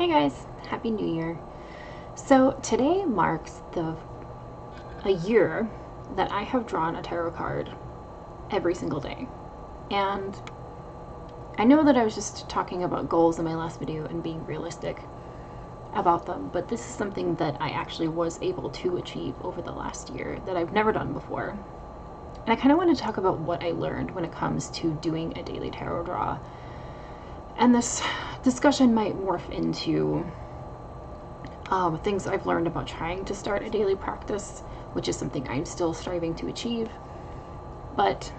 Hey guys, Happy New Year. So today marks a year that I have drawn a tarot card every single day. And I know that I was just talking about goals in my last video and being realistic about them, but this is something that I actually was able to achieve over the last year that I've never done before. And I kind of want to talk about what I learned when it comes to doing a daily tarot draw. And this discussion might morph into things I've learned about trying to start a daily practice, which is something I'm still striving to achieve. But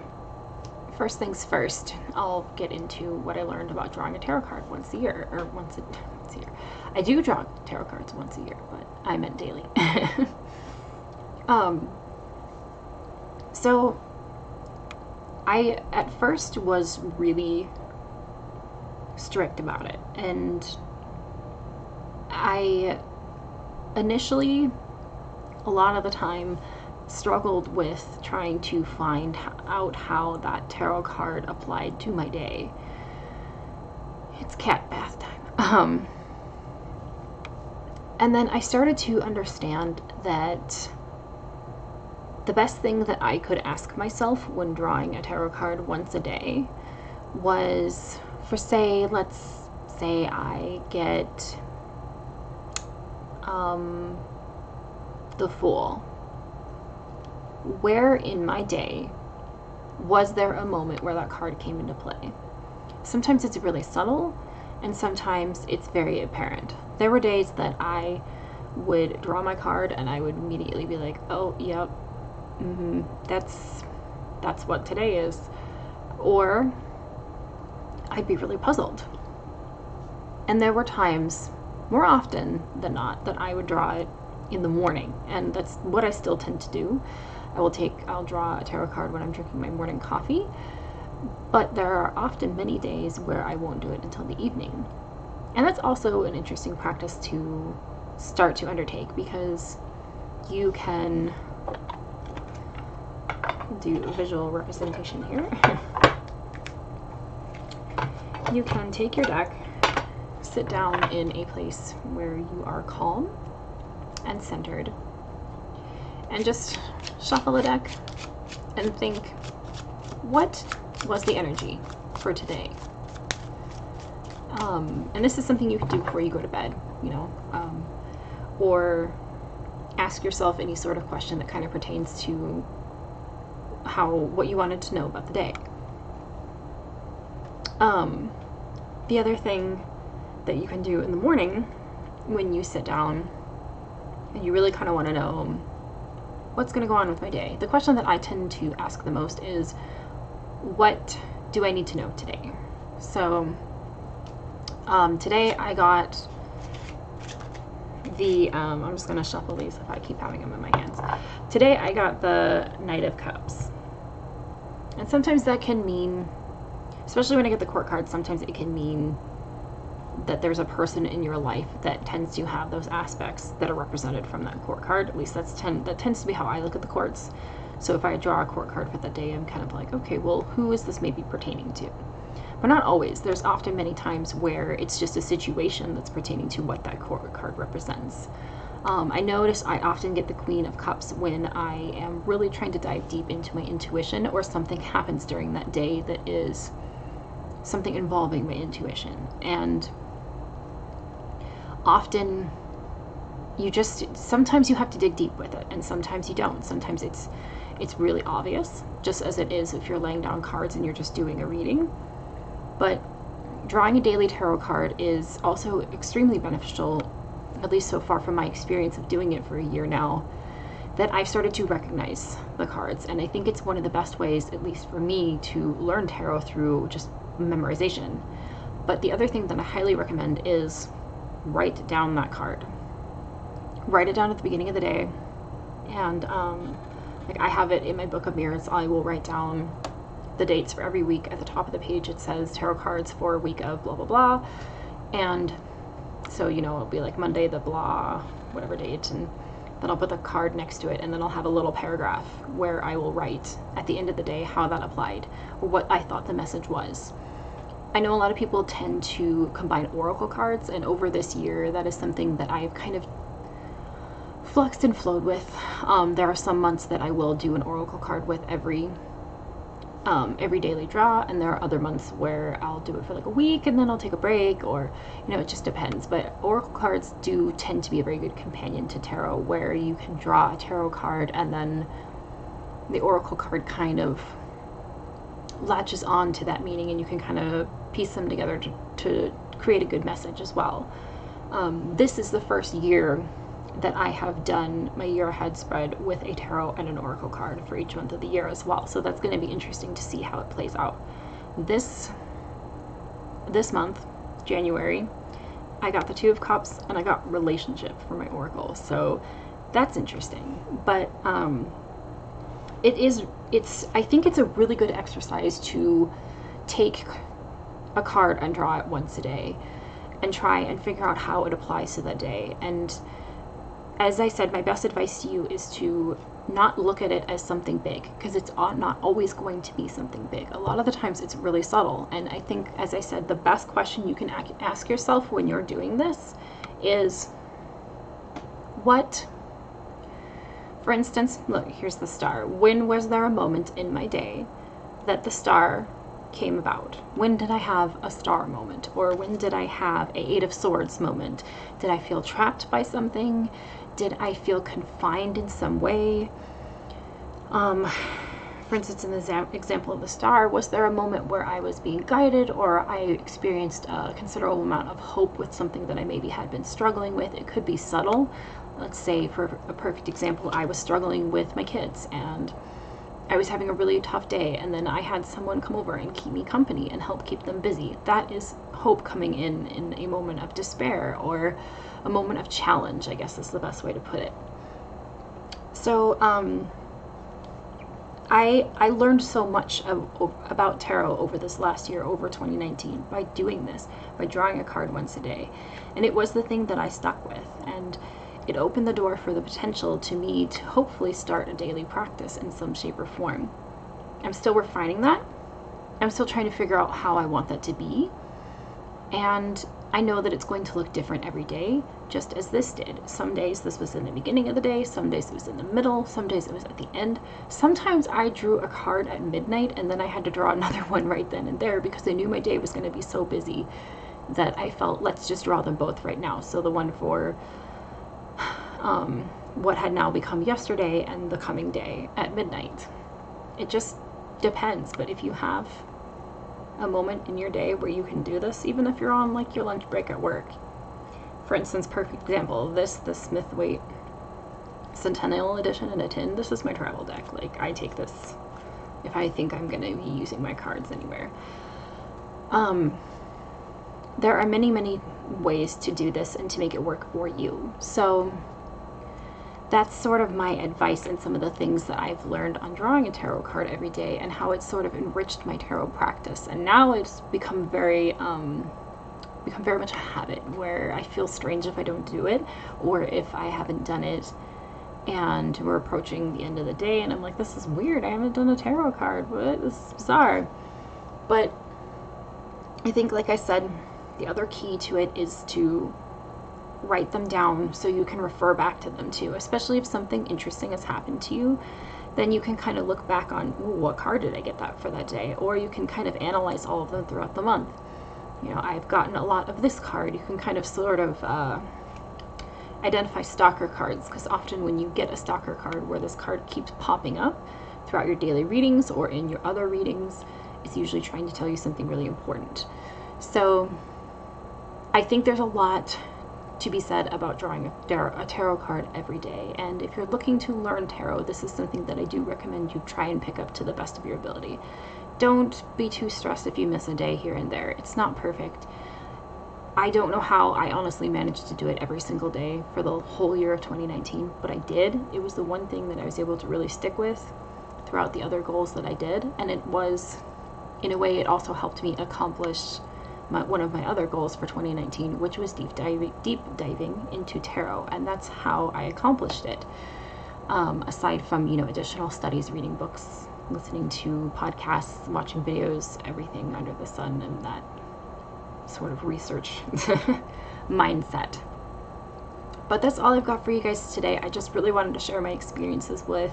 first things first, I'll get into what I learned about drawing a tarot card once a year. I do draw tarot cards once a year, but I meant daily. So I at first was really strict about it, and I initially, a lot of the time, struggled with trying to find out how that tarot card applied to my day. It's cat bath time. And then I started to understand that the best thing that I could ask myself when drawing a tarot card once a day was, let's say I get the Fool. Where in my day was there a moment where that card came into play? Sometimes it's really subtle, and sometimes it's very apparent. There were days that I would draw my card and I would immediately be like, oh, yep, that's what today is. Or I'd be really puzzled. And there were times, more often than not, that I would draw it in the morning, and that's what I still tend to do. I'll draw a tarot card when I'm drinking my morning coffee, but there are often many days where I won't do it until the evening. And that's also an interesting practice to start to undertake, because you can do a visual representation here. You can take your deck, sit down in a place where you are calm and centered, and just shuffle the deck and think, what was the energy for today? And this is something you can do before you go to bed, or ask yourself any sort of question that kind of pertains to what you wanted to know about the day. The other thing that you can do in the morning when you sit down and you really kind of want to know what's going to go on with my day, the question that I tend to ask the most is, what do I need to know today? So today I got I'm just going to shuffle these if I keep having them in my hands. Today I got the Knight of Cups. And sometimes that can mean, especially when I get the court card, sometimes it can mean that there's a person in your life that tends to have those aspects that are represented from that court card. At least that tends to be how I look at the courts. So if I draw a court card for that day, I'm kind of like, okay, well, who is this maybe pertaining to? But not always. There's often many times where it's just a situation that's pertaining to what that court card represents. I notice I often get the Queen of Cups when I am really trying to dive deep into my intuition, or something happens during that day that is something involving my intuition. And often sometimes you have to dig deep with it, and sometimes you don't. Sometimes it's really obvious, just as it is if you're laying down cards and you're just doing a reading. But drawing a daily tarot card is also extremely beneficial, at least so far from my experience of doing it for a year now, that I've started to recognize the cards. And I think it's one of the best ways, at least for me, to learn tarot through just memorization. But the other thing that I highly recommend is write down that card. Write it down at the beginning of the day, and I have it in my book of mirrors. I will write down the dates for every week. At the top of the page it says tarot cards for a week of blah blah blah, and so it'll be like Monday the blah whatever date, and then I'll put the card next to it, and then I'll have a little paragraph where I will write at the end of the day how that applied, or what I thought the message was. I know a lot of people tend to combine oracle cards, and over this year, that is something that I've kind of fluxed and flowed with. There are some months that I will do an oracle card with every daily draw, and there are other months where I'll do it for like a week and then I'll take a break, or it just depends. But oracle cards do tend to be a very good companion to tarot, where you can draw a tarot card and then the oracle card kind of latches on to that meaning, and you can kind of piece them together to create a good message as well. This is the first year that I have done my year ahead spread with a tarot and an oracle card for each month of the year as well. So that's going to be interesting to see how it plays out. This month, January, I got the Two of Cups and I got relationship for my oracle. So that's interesting. But I think it's a really good exercise to take a card and draw it once a day and try and figure out how it applies to that day. And as I said, my best advice to you is to not look at it as something big, because it's not always going to be something big. A lot of the times it's really subtle. And I think, as I said, the best question you can ask yourself when you're doing this is for instance, look, here's the star. When was there a moment in my day that the star came about? When did I have a star moment? Or when did I have a Eight of Swords moment? Did I feel trapped by something? Did I feel confined in some way? For instance, in the example of the star, was there a moment where I was being guided, or I experienced a considerable amount of hope with something that I maybe had been struggling with? It could be subtle. Let's say, for a perfect example, I was struggling with my kids and I was having a really tough day, and then I had someone come over and keep me company and help keep them busy. That is hope coming in a moment of despair, or a moment of challenge, I guess is the best way to put it. So I learned so much about tarot over this last year, over 2019, by doing this, by drawing a card once a day. And it was the thing that I stuck with. And it opened the door for the potential to me to hopefully start a daily practice in some shape or form. I'm still refining that. I'm still trying to figure out how I want that to be. And I know that it's going to look different every day, just as this did. Some days this was in the beginning of the day, some days it was in the middle, some days it was at the end. Sometimes I drew a card at midnight and then I had to draw another one right then and there, because I knew my day was going to be so busy that I felt, let's just draw them both right now. So the one for what had now become yesterday and the coming day at midnight. It just depends. But if you have a moment in your day where you can do this, even if you're on like your lunch break at work. For instance, perfect example, the Smith-Waite Centennial Edition in a tin, this is my travel deck. Like, I take this if I think I'm going to be using my cards anywhere. There are many, many ways to do this and to make it work for you. So that's sort of my advice and some of the things that I've learned on drawing a tarot card every day, and how it's sort of enriched my tarot practice. And now it's become very much a habit, where I feel strange if I don't do it, or if I haven't done it and we're approaching the end of the day and I'm like, this is weird, I haven't done a tarot card, what? This is bizarre. But I think, like I said, the other key to it is to write them down so you can refer back to them too, especially if something interesting has happened to you. Then you can kind of look back on, ooh, what card did I get that for that day? Or you can kind of analyze all of them throughout the month. I've gotten a lot of this card. You can kind of sort of identify stalker cards, because often when you get a stalker card where this card keeps popping up throughout your daily readings or in your other readings, it's usually trying to tell you something really important. So I think there's a lot to be said about drawing a tarot card every day. And if you're looking to learn tarot, this is something that I do recommend you try and pick up to the best of your ability. Don't be too stressed if you miss a day here and there. It's not perfect. I don't know how I honestly managed to do it every single day for the whole year of 2019, but I did. It was the one thing that I was able to really stick with throughout the other goals that I did. And it was, in a way, it also helped me accomplish one of my other goals for 2019, which was deep diving into tarot. And that's how I accomplished it. Aside from, additional studies, reading books, listening to podcasts, watching videos, everything under the sun, and sort of research mindset. But that's all I've got for you guys today. I just really wanted to share my experiences with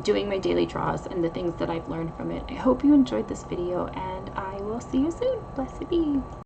doing my daily draws and the things that I've learned from it. I hope you enjoyed this video, and I will see you soon. Blessed be.